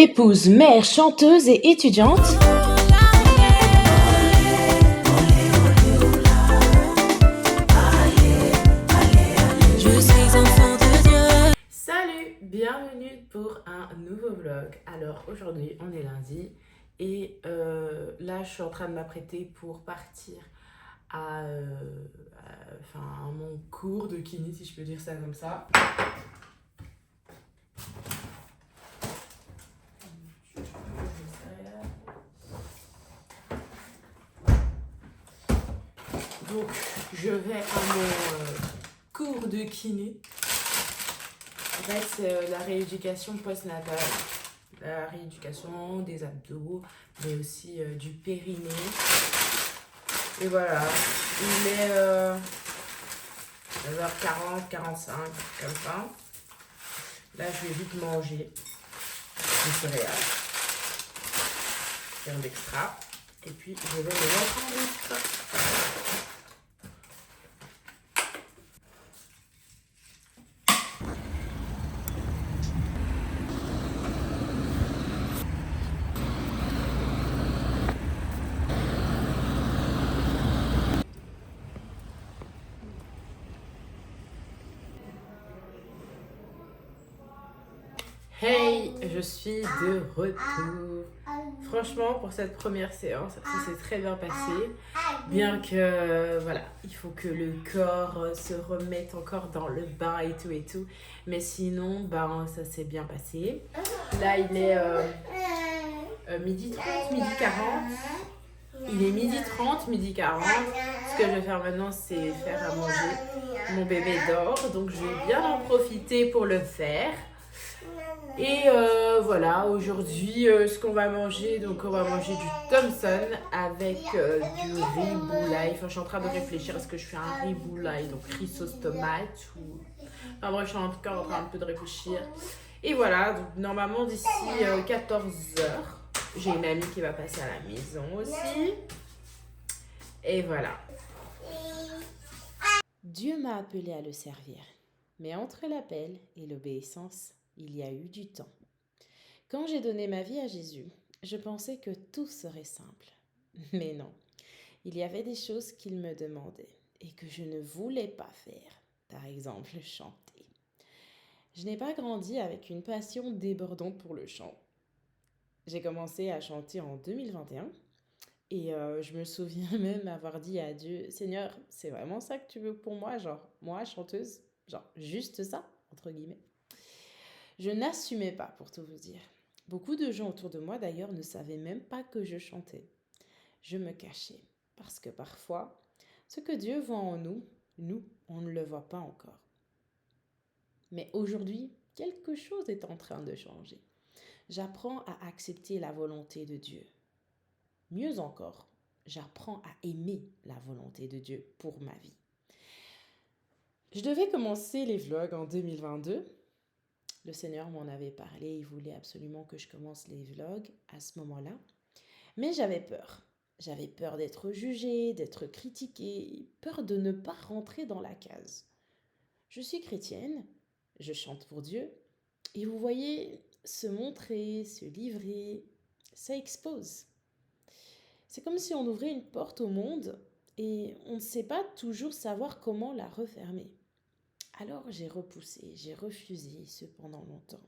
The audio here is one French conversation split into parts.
Épouse, mère, chanteuse et étudiante, Je suis enfant de Dieu. Salut, bienvenue pour un nouveau vlog. Alors aujourd'hui on est lundi et là je suis en train de m'apprêter pour partir à mon cours de kiné, si je peux dire ça comme ça. Donc je vais à mon cours de kiné. En fait, c'est la rééducation postnatale, la rééducation des abdos, mais aussi du périnée. Et voilà, il est 9h40, 45, comme ça. Là, je vais vite manger des céréales, faire d'extra. Et puis, je vais me mettre en route. Hey, je suis de retour. Franchement, pour cette première séance, ça s'est très bien passé. Bien que, voilà, il faut que le corps se remette encore dans le bain et tout et tout. Mais sinon, ben, ça s'est bien passé. Là, il est midi 30, midi 40. Il est midi 30, midi 40. Ce que je vais faire maintenant, c'est faire à manger. Mon bébé dort, donc je vais bien en profiter pour le faire. Et voilà, aujourd'hui, ce qu'on va manger, donc on va manger du Thompson avec du riz boulay. Enfin, je suis en train de réfléchir, est-ce que je fais un riz boulay, donc riz sauce tomate ou... Enfin bref, je suis encore en train un peu de réfléchir. Et voilà, donc normalement d'ici 14h, j'ai une amie qui va passer à la maison aussi. Et voilà. Dieu m'a appelé à le servir. Mais entre l'appel et l'obéissance, il y a eu du temps. Quand j'ai donné ma vie à Jésus, je pensais que tout serait simple. Mais non, il y avait des choses qu'il me demandait et que je ne voulais pas faire. Par exemple, chanter. Je n'ai pas grandi avec une passion débordante pour le chant. J'ai commencé à chanter en 2021 et je me souviens même avoir dit à Dieu, Seigneur, c'est vraiment ça que tu veux pour moi, genre moi chanteuse, genre juste ça, entre guillemets. Je n'assumais pas, pour tout vous dire. Beaucoup de gens autour de moi, d'ailleurs, ne savaient même pas que je chantais. Je me cachais, parce que parfois, ce que Dieu voit en nous, nous, on ne le voit pas encore. Mais aujourd'hui, quelque chose est en train de changer. J'apprends à accepter la volonté de Dieu. Mieux encore, j'apprends à aimer la volonté de Dieu pour ma vie. Je devais commencer les vlogs en 2022. Le Seigneur m'en avait parlé, il voulait absolument que je commence les vlogs à ce moment-là. Mais j'avais peur. J'avais peur d'être jugée, d'être critiquée, peur de ne pas rentrer dans la case. Je suis chrétienne, je chante pour Dieu, et vous voyez, se montrer, se livrer, ça expose. C'est comme si on ouvrait une porte au monde et on ne sait pas toujours savoir comment la refermer. Alors j'ai repoussé, j'ai refusé ce pendant longtemps.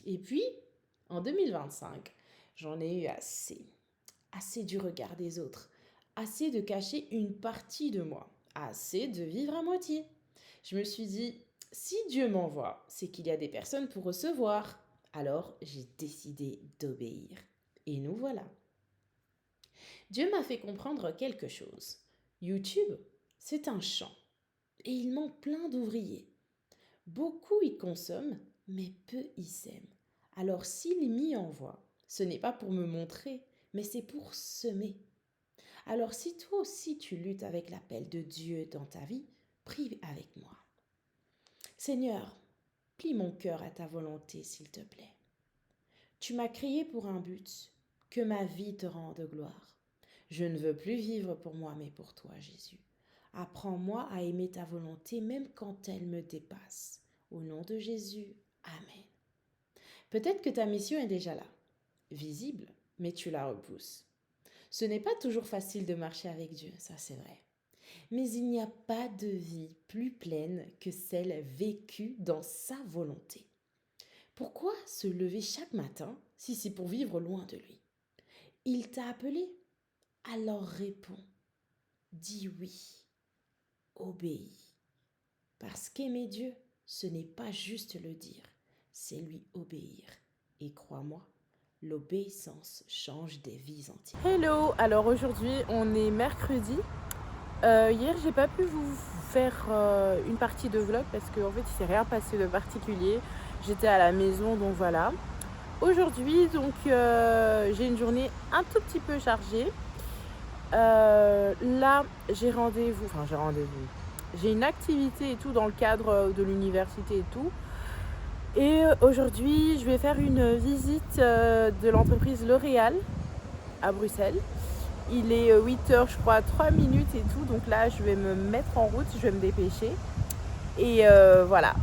Et puis, en 2025, j'en ai eu assez. Assez du regard des autres. Assez de cacher une partie de moi. Assez de vivre à moitié. Je me suis dit, si Dieu m'envoie, c'est qu'il y a des personnes pour recevoir. Alors j'ai décidé d'obéir. Et nous voilà. Dieu m'a fait comprendre quelque chose. YouTube, c'est un champ. Et il manque plein d'ouvriers. Beaucoup y consomment, mais peu y sèment. Alors s'il m'y envoie, ce n'est pas pour me montrer, mais c'est pour semer. Alors si toi aussi tu luttes avec l'appel de Dieu dans ta vie, prie avec moi. Seigneur, plie mon cœur à ta volonté, s'il te plaît. Tu m'as créé pour un but, que ma vie te rende gloire. Je ne veux plus vivre pour moi, mais pour toi, Jésus. Apprends-moi à aimer ta volonté, même quand elle me dépasse. Au nom de Jésus, Amen. Peut-être que ta mission est déjà là. visible, mais tu la repousses. Ce n'est pas toujours facile de marcher avec Dieu, ça c'est vrai. Mais il n'y a pas de vie plus pleine que celle vécue dans sa volonté. Pourquoi se lever chaque matin si c'est pour vivre loin de lui? Il t'a appelé, alors réponds, dis oui, obéis. Parce qu'aimer Dieu, ce n'est pas juste le dire, c'est lui obéir. Et crois-moi, l'obéissance change des vies entières. Hello, alors aujourd'hui on est mercredi. Hier j'ai pas pu vous faire une partie de vlog parce qu'en fait il s'est rien passé de particulier. J'étais à la maison donc voilà. Aujourd'hui donc j'ai une journée un tout petit peu chargée. Là j'ai une activité et tout dans le cadre de l'université et tout. Et aujourd'hui je vais faire une visite de l'entreprise L'Oréal à Bruxelles. Il est 8h je crois 3 minutes et tout, donc là je vais me mettre en route, je vais me dépêcher et voilà.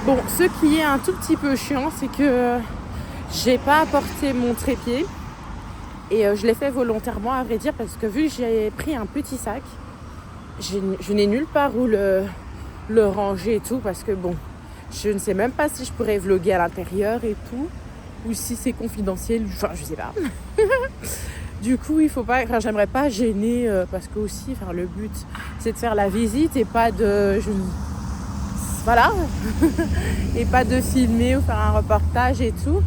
Bon, ce qui est un tout petit peu chiant, c'est que j'ai pas apporté mon trépied et je l'ai fait volontairement à vrai dire parce que vu que j'ai pris un petit sac, je n'ai nulle part où le ranger et tout parce que bon, je ne sais même pas si je pourrais vlogger à l'intérieur et tout ou si c'est confidentiel, enfin je sais pas. Du coup il faut pas, j'aimerais pas gêner parce que aussi le but c'est de faire la visite et pas de voilà et pas de filmer ou faire un reportage et tout.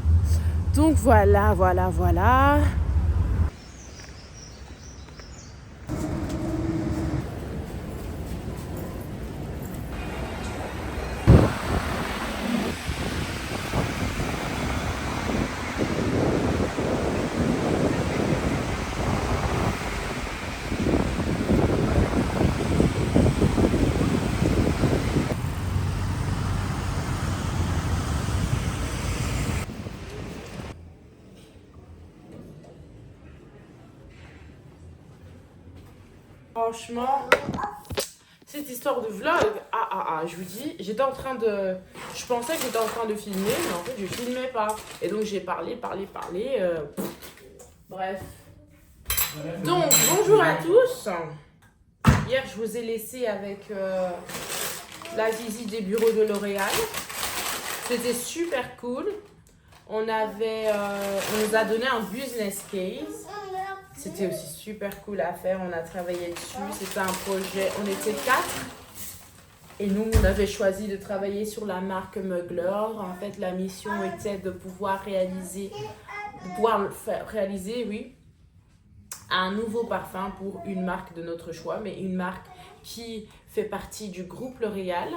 Donc voilà. Franchement, cette histoire de vlog, je vous dis, je pensais que j'étais en train de filmer, mais en fait je filmais pas. Et donc j'ai parlé. Bref. Donc, bonjour à tous. Hier, je vous ai laissé avec la visite des bureaux de L'Oréal. C'était super cool. On nous a donné un business case. C'était aussi super cool à faire, on a travaillé dessus, c'était un projet, on était 4 et nous on avait choisi de travailler sur la marque Mugler. En fait la mission était de pouvoir réaliser un nouveau parfum pour une marque de notre choix, mais une marque qui fait partie du groupe L'Oréal.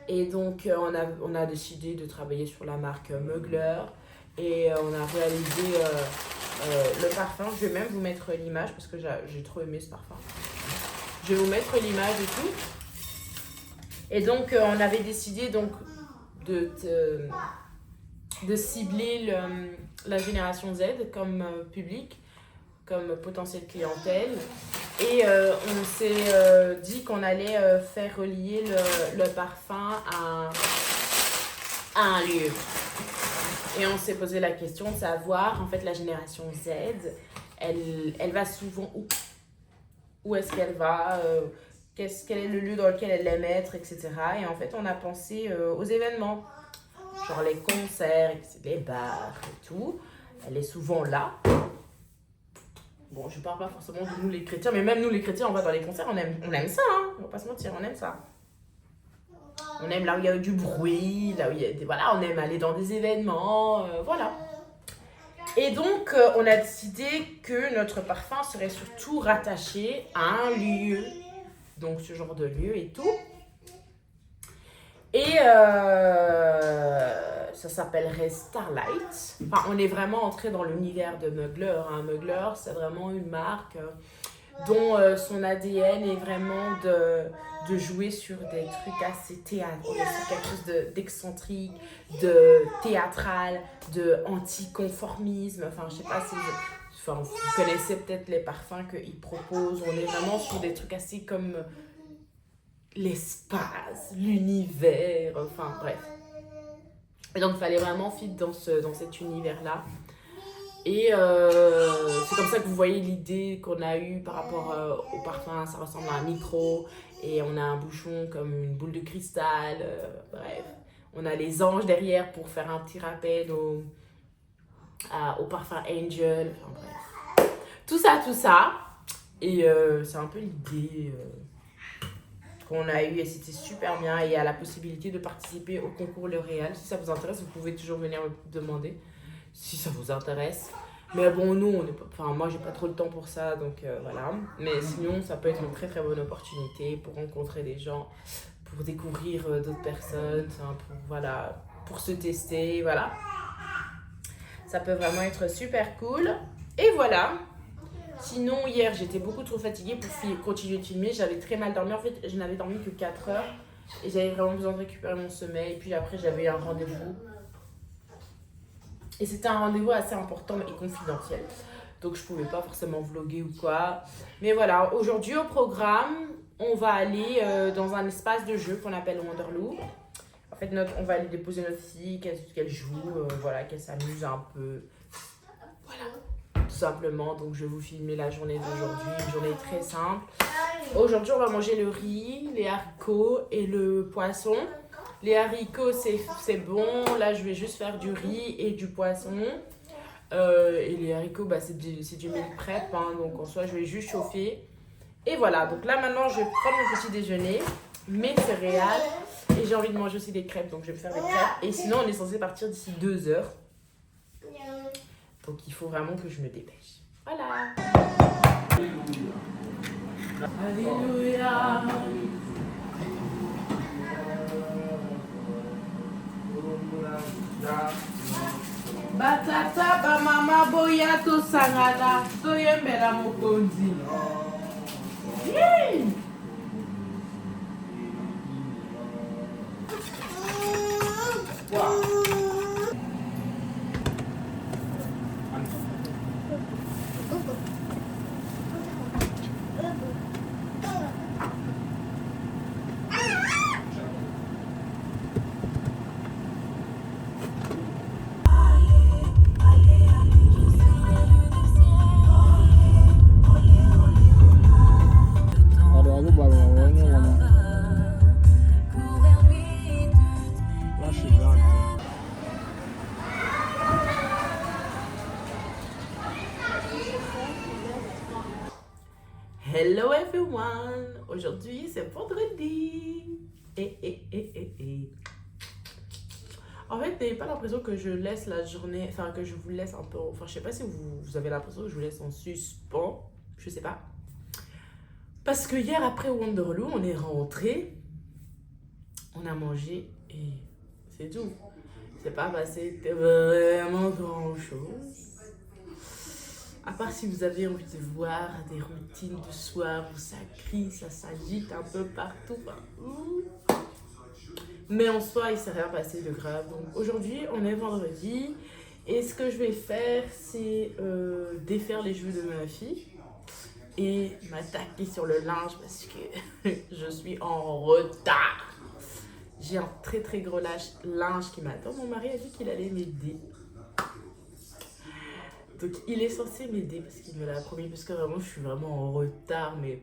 Et donc on a décidé de travailler sur la marque Mugler et on a réalisé le parfum. Je vais même vous mettre l'image parce que j'ai trop aimé ce parfum. Je vais vous mettre l'image et tout. Et donc on avait décidé donc de cibler la génération Z comme public, comme potentielle clientèle. Et on s'est dit qu'on allait faire relier le parfum à un lieu. Et on s'est posé la question de savoir, en fait, la génération Z, elle va souvent où? Où est-ce qu'elle va? Quel est le lieu dans lequel elle aime être, etc. Et en fait, on a pensé aux événements, genre les concerts, les bars et tout. Elle est souvent là. Bon, je parle pas forcément de nous les chrétiens, mais même nous les chrétiens, on va dans les concerts, on aime ça, hein, on va pas se mentir, on aime ça. On aime là où il y a du bruit, là où il y a on aime aller dans des événements, voilà. Et donc, on a décidé que notre parfum serait surtout rattaché à un lieu. Donc, ce genre de lieu et tout. Et ça s'appellerait Starlight. Enfin, on est vraiment entré dans l'univers de Mugler. Hein. Mugler, c'est vraiment une marque dont son ADN est vraiment de jouer sur des trucs assez théâtraux, sur quelque chose d'excentrique, de théâtral, de anticonformisme. Enfin, je sais pas si vous connaissez peut-être les parfums qu'ils proposent. On est vraiment sur des trucs assez comme l'espace, l'univers, enfin bref. Et donc, il fallait vraiment fit dans cet univers-là. Et c'est comme ça que vous voyez l'idée qu'on a eue par rapport au parfum. Ça ressemble à un micro et on a un bouchon comme une boule de cristal. Bref, on a les anges derrière pour faire un petit rappel au parfum Angel. Enfin bref, tout ça. Et c'est un peu l'idée qu'on a eue et c'était super bien. Et il y a la possibilité de participer au concours L'Oréal. Si ça vous intéresse, vous pouvez toujours venir me demander. Si ça vous intéresse. Mais bon, nous, on est pas, enfin, moi, j'ai pas trop le temps pour ça, donc voilà. Mais sinon, ça peut être une très très bonne opportunité pour rencontrer des gens, pour découvrir d'autres personnes, voilà, pour se tester, voilà. Ça peut vraiment être super cool. Et voilà. Sinon, hier, j'étais beaucoup trop fatiguée pour continuer de filmer. J'avais très mal dormi. En fait, je n'avais dormi que 4 heures. Et j'avais vraiment besoin de récupérer mon sommeil. Et puis après, j'avais un rendez-vous. Et c'était un rendez-vous assez important et confidentiel. Donc je pouvais pas forcément vlogger ou quoi. Mais voilà, aujourd'hui au programme, on va aller dans un espace de jeu qu'on appelle Wonderloo. En fait, on va aller déposer notre fille, qu'elle joue, voilà, qu'elle s'amuse un peu. Voilà, tout simplement. Donc je vais vous filmer la journée d'aujourd'hui, une journée très simple. Aujourd'hui, on va manger le riz, les haricots et le poisson. Les haricots, c'est bon. Là, je vais juste faire du riz et du poisson. Et les haricots, bah, c'est du meal prep. Hein, donc, en soi, je vais juste chauffer. Et voilà. Donc là, maintenant, je vais prendre mon petit déjeuner, mes céréales. Et j'ai envie de manger aussi des crêpes. Donc, je vais me faire des crêpes. Et sinon, on est censé partir d'ici 2 heures. Donc, il faut vraiment que je me dépêche. Voilà. Alléluia. Batata ba mama boya to sangana to yembela mokonzi. Wow. Hello everyone! Aujourd'hui c'est vendredi! En fait, n'ayez pas l'impression que je laisse la journée, enfin que je vous laisse un peu, enfin je sais pas si vous avez l'impression que je vous laisse en suspens, je sais pas. Parce que hier après Wonderloo, on est rentré, on a mangé et c'est tout. C'est pas passé vraiment grand chose. À part si vous avez envie de voir des routines de soir où ça crie, ça s'agite un peu partout. Mais en soi, il ne s'est rien passé de grave. Donc aujourd'hui, on est vendredi. Et ce que je vais faire, c'est défaire les cheveux de ma fille. Et m'attaquer sur le linge parce que je suis en retard. J'ai un très très gros linge qui m'attend. Mon mari a dit qu'il allait m'aider. Donc il est censé m'aider parce qu'il me l'a promis, parce que vraiment je suis vraiment en retard, mais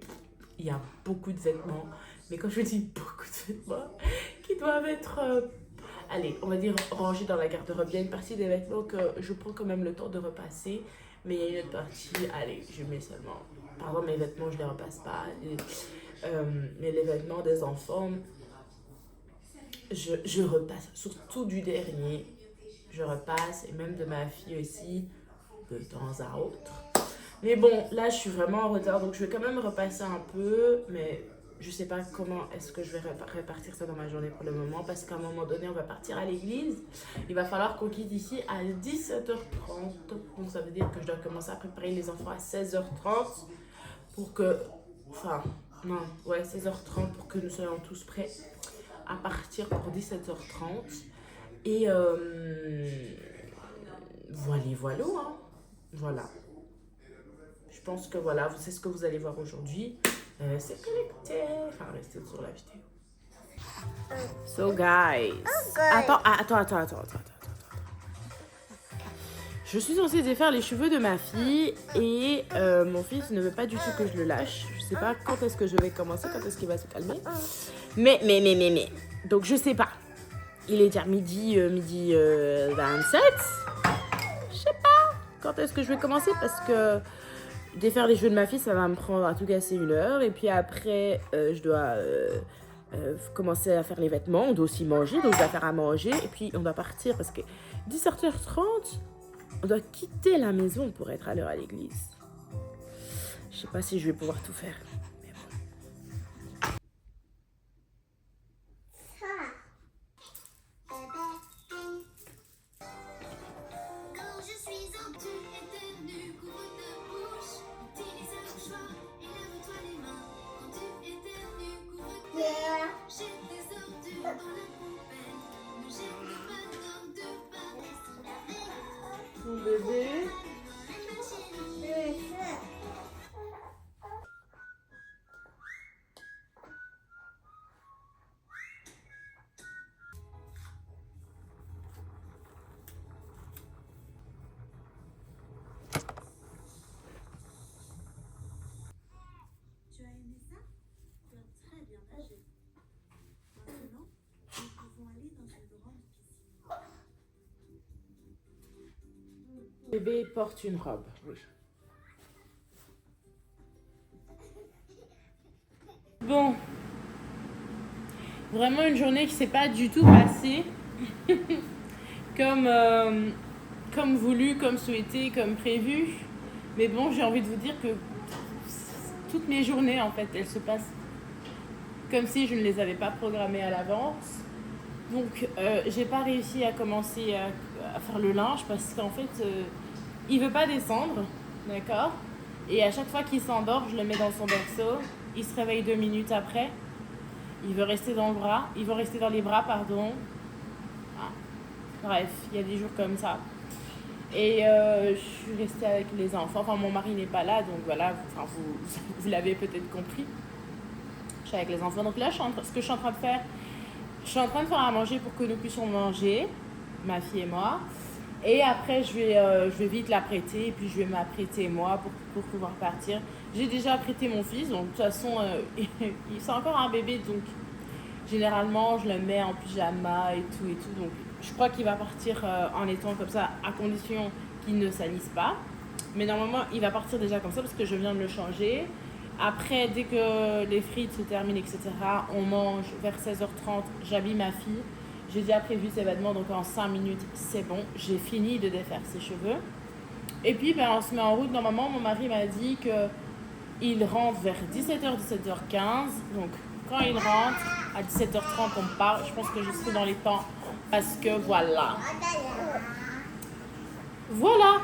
il y a beaucoup de vêtements. Mais quand je dis beaucoup de vêtements, qui doivent être, allez, on va dire rangés dans la garde-robe. Il y a une partie des vêtements que je prends quand même le temps de repasser, mais il y a une autre partie, allez, je mets seulement. Par exemple, mes vêtements, je ne les repasse pas. Mais les vêtements des enfants, je repasse, surtout du dernier. Je repasse, et même de ma fille aussi, de temps à autre. Mais bon, là, je suis vraiment en retard, donc je vais quand même repasser un peu, mais je sais pas comment est-ce que je vais répartir ça dans ma journée pour le moment, parce qu'à un moment donné, on va partir à l'église. Il va falloir qu'on quitte ici à 17h30, donc ça veut dire que je dois commencer à préparer les enfants à 16h30 pour que, enfin, non, ouais, 16h30 pour que nous soyons tous prêts à partir pour 17h30. Et voilà, hein. Voilà. Je pense que voilà, c'est ce que vous allez voir aujourd'hui. C'est connecté. Enfin, restez sur la vidéo. So guys, attends. Je suis censée défaire les cheveux de ma fille et mon fils ne veut pas du tout que je le lâche. Je sais pas quand est-ce que je vais commencer, quand est-ce qu'il va se calmer. Mais. Donc je sais pas. Il est déjà midi 27. Je sais pas quand est-ce que je vais commencer parce que défaire les cheveux de ma fille, ça va me prendre à tout casser 1 heure. Et puis après, je dois commencer à faire les vêtements. On doit aussi manger, donc je dois faire à manger. Et puis on doit partir parce que 17h30, on doit quitter la maison pour être à l'heure à l'église. Je sais pas si je vais pouvoir tout faire. Mais bon. Quand je suis en tu éternues, couvre ta bouche, utilise un mouchoir et lave-toi les mains. Quand tu éternues, couvre ta bouche, jette tes ordures dans la poubelle. Ne jette pas dans de pain, laisse laver. Mon bébé. Tu as aimé ça? Tu as très bien nagé. Maintenant, nous pouvons aller dans une grande piscine. Bébé porte une robe. Oui. Bon. Vraiment une journée qui s'est pas du tout passée comme voulu, comme souhaité, comme prévu. Mais bon, j'ai envie de vous dire que toutes mes journées, en fait, elles se passent comme si je ne les avais pas programmées à l'avance. Donc, j'ai pas réussi à commencer à faire le linge parce qu'en fait, il veut pas descendre, d'accord? Et à chaque fois qu'il s'endort, je le mets dans son berceau. Il se réveille 2 minutes après. Il veut rester dans le bras. Il veut rester dans les bras, pardon. Ah. Bref, il y a des jours comme ça. Et je suis restée avec les enfants. Enfin, mon mari n'est pas là, donc voilà. Enfin, vous l'avez peut-être compris. Je suis avec les enfants. Donc là, ce que je suis en train de faire, je suis en train de faire à manger pour que nous puissions manger, ma fille et moi. Et après, je vais vite l'apprêter. Et puis, je vais m'apprêter moi pour pouvoir partir. J'ai déjà apprêté mon fils. Donc, de toute façon, c'est encore un bébé. Donc, généralement, je le mets en pyjama et tout. Donc, je crois qu'il va partir en étant comme ça, à condition qu'il ne salisse pas. Mais normalement, il va partir déjà comme ça parce que je viens de le changer. Après, dès que les frites se terminent, etc., on mange vers 16h30. J'habille ma fille. J'ai déjà prévu ses vêtements, donc en 5 minutes, c'est bon. J'ai fini de défaire ses cheveux. Et puis, on se met en route. Normalement, mon mari m'a dit qu'il rentre vers 17h, 17h15. Donc, quand il rentre, à 17h30, on part. Je pense que je serai dans les temps parce que voilà. Voilà.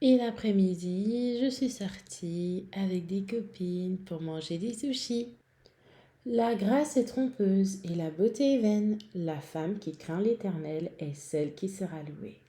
Et l'après-midi, je suis sortie avec des copines pour manger des sushis. La grâce est trompeuse et la beauté est vaine. La femme qui craint l'Éternel est celle qui sera louée.